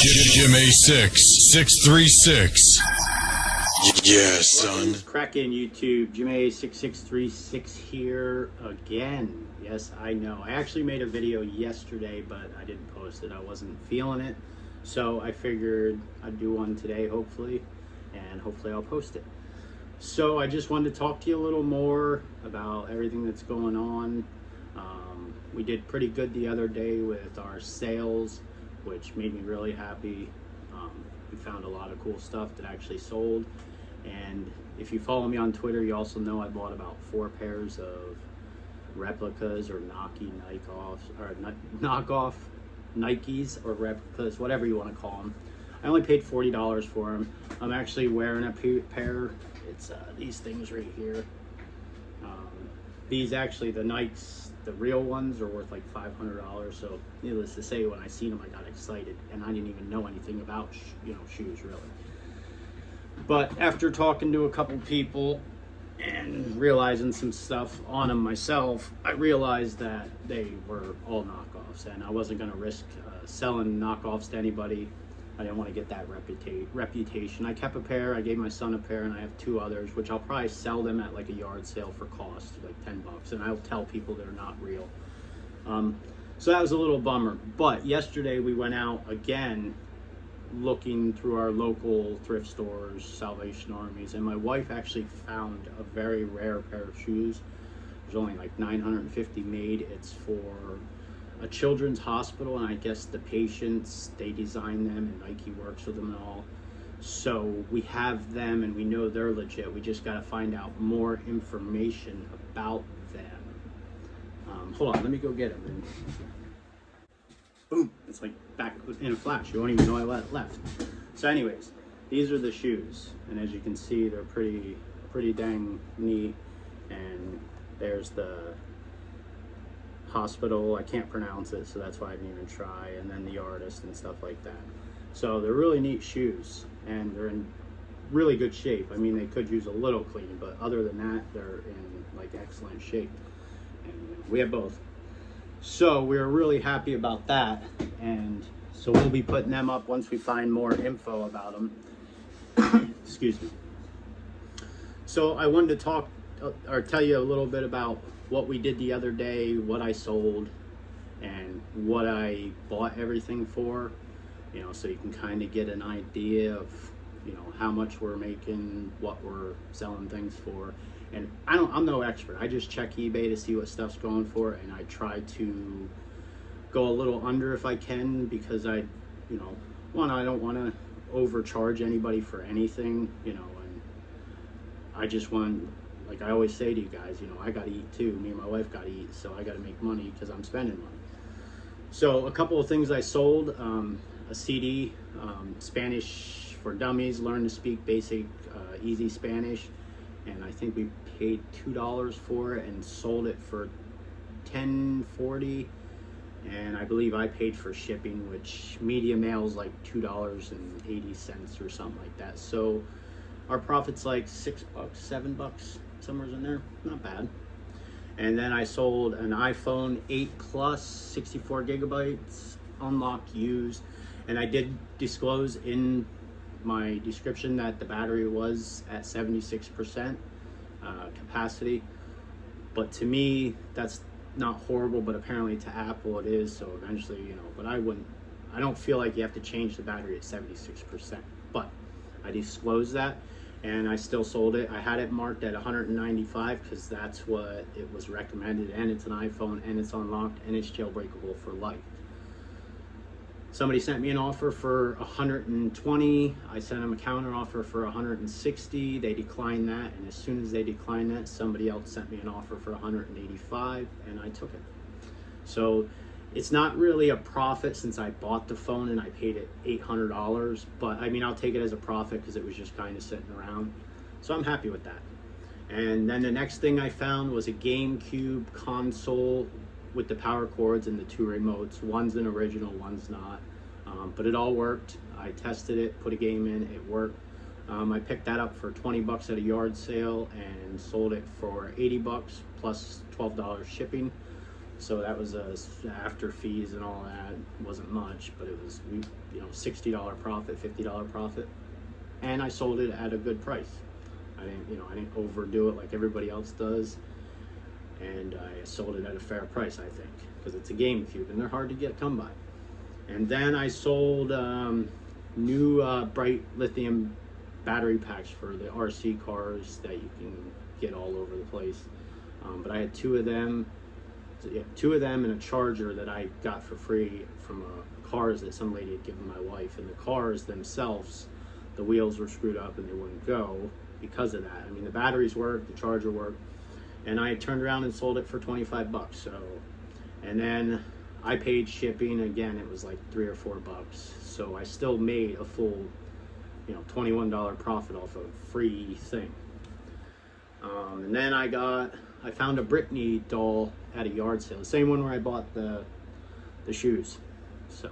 Jim A6-636. Yeah, son. Cracking YouTube, Jim A6636 here again. Yes, I know. I actually made a video yesterday, but I didn't post it. I wasn't feeling it. So I figured I'd do one today, hopefully, and hopefully I'll post it. So I just wanted to talk to you a little more about everything that's going on. We did pretty good the other day with our sales, which made me really happy. We found a lot of cool stuff that actually sold. And if you follow me on Twitter, you also know I bought about 4 pairs of replicas or knockoff Nikes or replicas, whatever you want to call them. I only paid $40 for them. I'm actually wearing a pair. It's these things right here. These actually, the Nikes, the real ones, are worth like $500. So needless to say, when I seen them, I got excited, and I didn't even know anything about shoes really. But after talking to a couple people and realizing some stuff on them myself, I realized that they were all knockoffs, and I wasn't going to risk selling knockoffs to anybody. I didn't want to get that reputation. I kept a pair, I gave my son a pair, and I have 2 others, which I'll probably sell them at like a yard sale for cost, like $10, and I'll tell people they're not real. So that was a little bummer. But yesterday we went out again looking through our local thrift stores, Salvation Armies, and my wife actually found a very rare pair of shoes. There's only like 950 made. It's for a children's hospital, and I guess the patients, they design them, and Nike works with them and all. So we have them, and we know they're legit. We just got to find out more information about them. Hold on, let me go get them. Boom, it's like back in a flash. You won't even know I left. So anyways, these are the shoes, and as you can see, they're pretty dang neat. And there's the hospital, I can't pronounce it, so that's why I didn't even try, and then the artist and stuff like that. So they're really neat shoes, and they're in really good shape. I mean, they could use a little cleaning, but other than that, they're in like excellent shape, and we have both. So we're really happy about that, and so we'll be putting them up once we find more info about them. Excuse me. So I wanted to talk or tell you a little bit about what we did the other day, what I sold, and what I bought everything for, so you can kind of get an idea of, how much we're making, what we're selling things for. And I'm no expert. I just check eBay to see what stuff's going for, and I try to go a little under if I can, because I don't want to overcharge anybody for anything, and I just want, like I always say to you guys, I gotta eat too. Me and my wife gotta eat, so I gotta make money because I'm spending money. So a couple of things I sold, a CD, Spanish for Dummies, Learn to Speak Basic, Easy Spanish, and I think we paid $2 for it and sold it for $10.40, and I believe I paid for shipping, which media mail is like $2.80 or something like that. So our profit's like $6, $7, somewhere in there, not bad. And then I sold an iPhone 8 Plus, 64 gigabytes, unlocked, used, and I did disclose in my description that the battery was at 76% capacity, but to me that's not horrible, but apparently to Apple it is. So eventually, but I don't feel like you have to change the battery at 76%, but I disclosed that, and I still sold it. I had it marked at 195 because that's what it was recommended, and it's an iPhone, and it's unlocked, and it's jailbreakable for life. Somebody sent me an offer for 120. I sent them a counter offer for 160. They declined that, and as soon as they declined that, somebody else sent me an offer for 185, and I took it. So it's not really a profit since I bought the phone and I paid it $800, but I mean, I'll take it as a profit because it was just kind of sitting around. So I'm happy with that. And then the next thing I found was a Gamecube console with the power cords and the 2 remotes. One's an original, one's not, but it all worked. I tested it, put a game in, it worked. I picked that up for 20 bucks at a yard sale and sold it for 80 bucks plus $12 shipping. So that was after fees and all that. It wasn't much, but it was, $60 profit, $50 profit, and I sold it at a good price. I didn't overdo it like everybody else does, and I sold it at a fair price, I think, because it's a GameCube and they're hard to come by. And then I sold new bright lithium battery packs for the RC cars that you can get all over the place. But I had two of them and a charger that I got for free from cars that some lady had given my wife. And the cars themselves, the wheels were screwed up and they wouldn't go because of that. I mean, the batteries worked, the charger worked, and I turned around and sold it for 25 bucks. So, and then I paid shipping. Again, it was like $3 or $4. So I still made a full, $21 profit off a free thing. And then I found a Britney doll at a yard sale, the same one where I bought the shoes. So,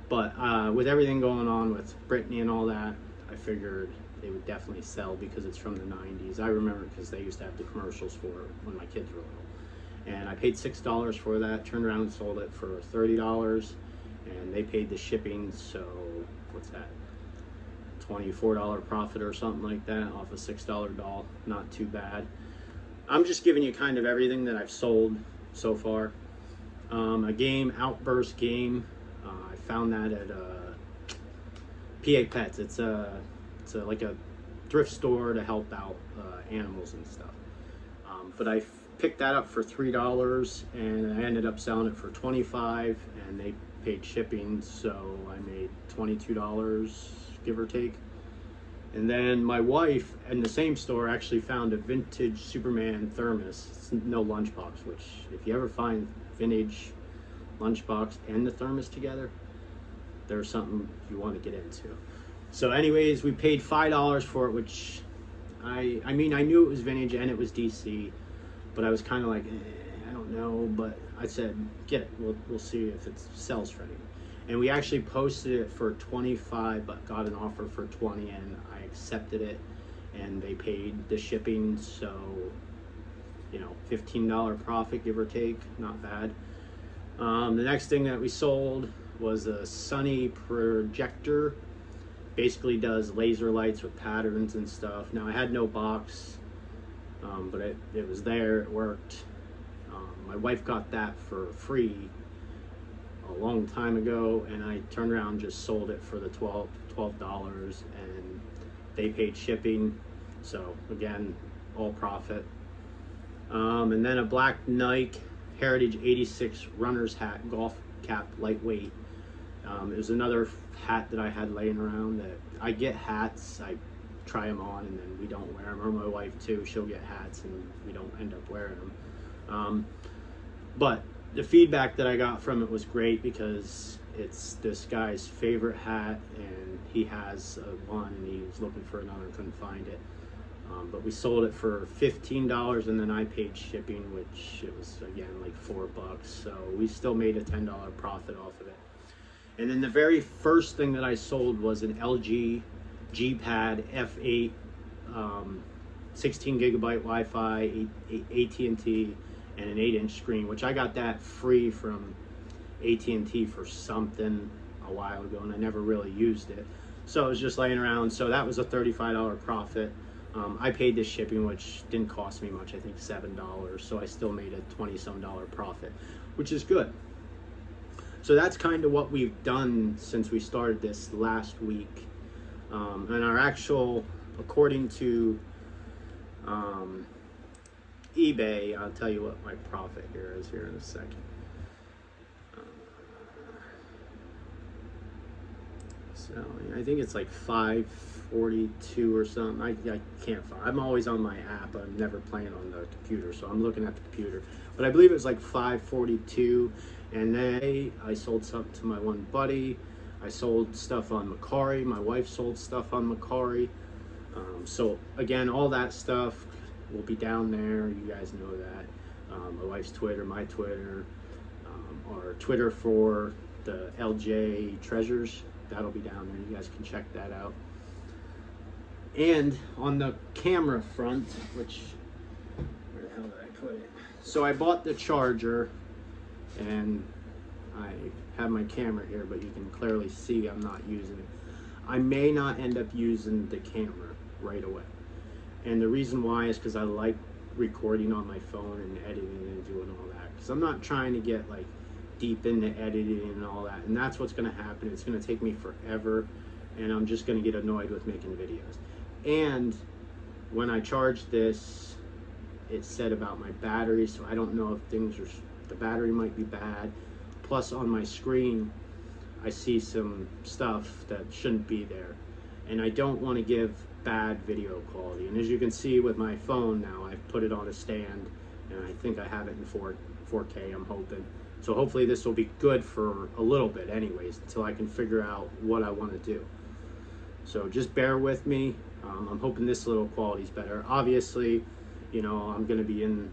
but with everything going on with Britney and all that, I figured they would definitely sell because it's from the 90s. I remember because they used to have the commercials for it when my kids were little. And I paid $6 for that, turned around and sold it for $30, and they paid the shipping, so what's that? $24 profit or something like that off a $6 doll. Not too bad. I'm just giving you kind of everything that I've sold so far. A game, Outburst game. I found that at PA Pets. It's like a thrift store to help out animals and stuff. But I picked that up for $3 and I ended up selling it for $25, and they paid shipping, so I made $22, give or take. And then my wife in the same store actually found a vintage Superman Thermos. It's no lunchbox, which if you ever find vintage lunchbox and the Thermos together, there's something you want to get into. So anyways, we paid $5 for it, which I mean, I knew it was vintage and it was DC, but I was kind of like, I don't know, but I said, get it, we'll see if it sells for anything. And we actually posted it for 25, but got an offer for 20, and I accepted it, and they paid the shipping, so, $15 profit, give or take, not bad. The next thing that we sold was a Sunny projector. Basically does laser lights with patterns and stuff. Now, I had no box, but it was there, it worked. My wife got that for free a long time ago, and I turned around and just sold it for the $12, and they paid shipping, so again, all profit. And then a black Nike Heritage 86 runner's hat, golf cap, lightweight. It was another hat that I had laying around. That I get hats, I try them on, and then we don't wear them, or my wife too, she'll get hats and we don't end up wearing them. But the feedback that I got from it was great, because it's this guy's favorite hat, and he has one, and he was looking for another, couldn't find it. But we sold it for $15, and then I paid shipping, which it was again like $4. So we still made a $10 profit off of it. And then the very first thing that I sold was an LG G-Pad F8, 16 gigabyte Wi-Fi, AT&T, and an 8-inch screen, which I got that free from AT&T for something a while ago, and I never really used it. So it was just laying around. So that was a $35 profit. I paid the shipping, which didn't cost me much, I think $7. So I still made a $20-some profit, which is good. So that's kind of what we've done since we started this last week. And our actual, according to eBay, I'll tell you what my profit here is here in a second. So I think it's like 542 or something. I can't find. I'm always on my app. I'm never playing on the computer, so I'm looking at the computer. But I believe it was like 542. And then I sold something to my one buddy. I sold stuff on Mercari. My wife sold stuff on Mercari. So again, all that stuff will be down there. You guys know that. My wife's Twitter, my Twitter, our Twitter for the LJ Treasures. That'll be down there. You guys can check that out. And on the camera front, which, where the hell did I put it? So I bought the charger, and I have my camera here, but you can clearly see I'm not using it. I may not end up using the camera right away. And the reason why is because I like recording on my phone and editing and doing all that. Because I'm not trying to get like deep into editing and all that. And that's what's going to happen. It's going to take me forever, and I'm just going to get annoyed with making videos. And when I charged this, it said about my battery, so I don't know if the battery might be bad. Plus on my screen, I see some stuff that shouldn't be there. And I don't want to give bad video quality. And as you can see with my phone now, I've put it on a stand, and I think I have it in 4K, I'm hoping. So hopefully this will be good for a little bit anyways, until I can figure out what I want to do. So just bear with me. I'm hoping this little quality is better. Obviously, you know, I'm going to be in,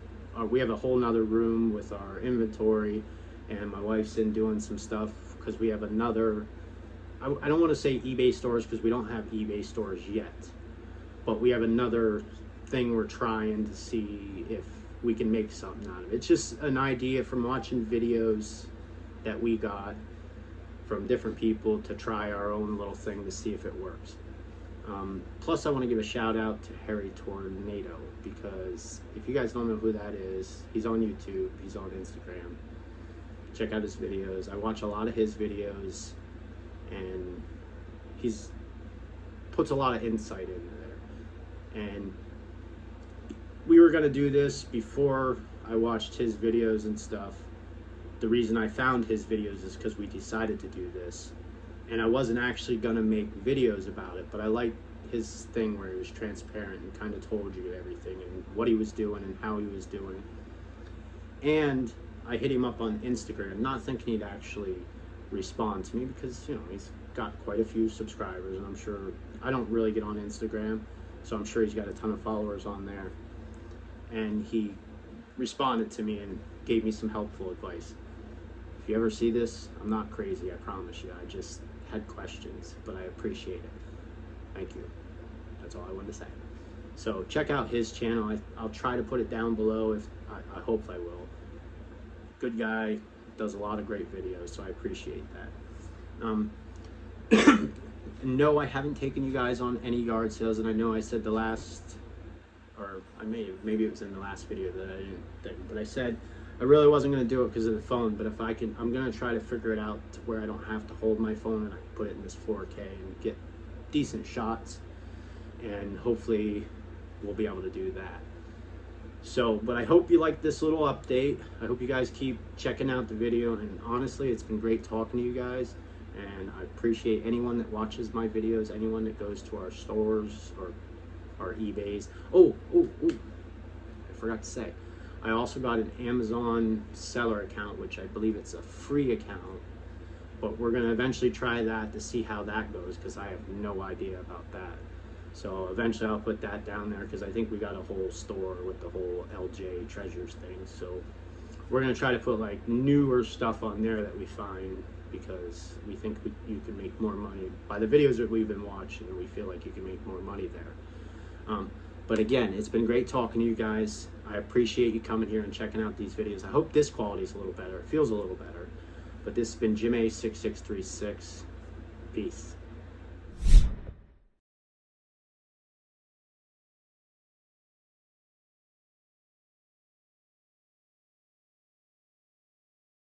we have a whole nother room with our inventory, and my wife's in doing some stuff because we have another, I don't want to say eBay stores because we don't have eBay stores yet, but we have another thing we're trying to see if we can make something out of it. It's just an idea from watching videos that we got from different people to try our own little thing to see if it works. Plus I want to give a shout out to Harry Tornado, because if you guys don't know who that is, he's on YouTube, he's on Instagram. Check out his videos. I watch a lot of his videos, and he's puts a lot of insight into there. And we were going to do this before I watched his videos and stuff. The reason I found his videos is because we decided to do this, and I wasn't actually going to make videos about it, but I liked his thing where he was transparent and kind of told you everything and what he was doing and how he was doing. And I hit him up on Instagram, not thinking he'd actually respond to me because, you know, he's got quite a few subscribers, and I'm sure, I don't really get on Instagram, so I'm sure he's got a ton of followers on there. And he responded to me and gave me some helpful advice. If you ever see this, I'm not crazy, I promise you. I just had questions, but I appreciate it. Thank you. That's all I wanted to say. So check out his channel. I'll try to put it down below. If I hope I will. Good guy, does a lot of great videos, so I appreciate that. No, I haven't taken you guys on any yard sales, and I know I said the last, or maybe it was in the last video that I didn't think, but I said I really wasn't going to do it because of the phone, but if I can, I'm going to try to figure it out to where I don't have to hold my phone, and I can put it in this 4K and get decent shots, and hopefully we'll be able to do that. So, but I hope you like this little update. I hope you guys keep checking out the video, and honestly, it's been great talking to you guys, and I appreciate anyone that watches my videos, anyone that goes to our stores or our eBays. Oh, I forgot to say, I also got an Amazon seller account, which I believe it's a free account, but we're going to eventually try that to see how that goes, because I have no idea about that. So eventually I'll put that down there, because I think we got a whole store with the whole LJ Treasures thing. So we're going to try to put like newer stuff on there that we find, because we think you can make more money by the videos that we've been watching, and we feel like you can make more money there. But again, it's been great talking to you guys. I appreciate you coming here and checking out these videos. I hope this quality is a little better. It feels a little better. But this has been Jim A6636. Peace.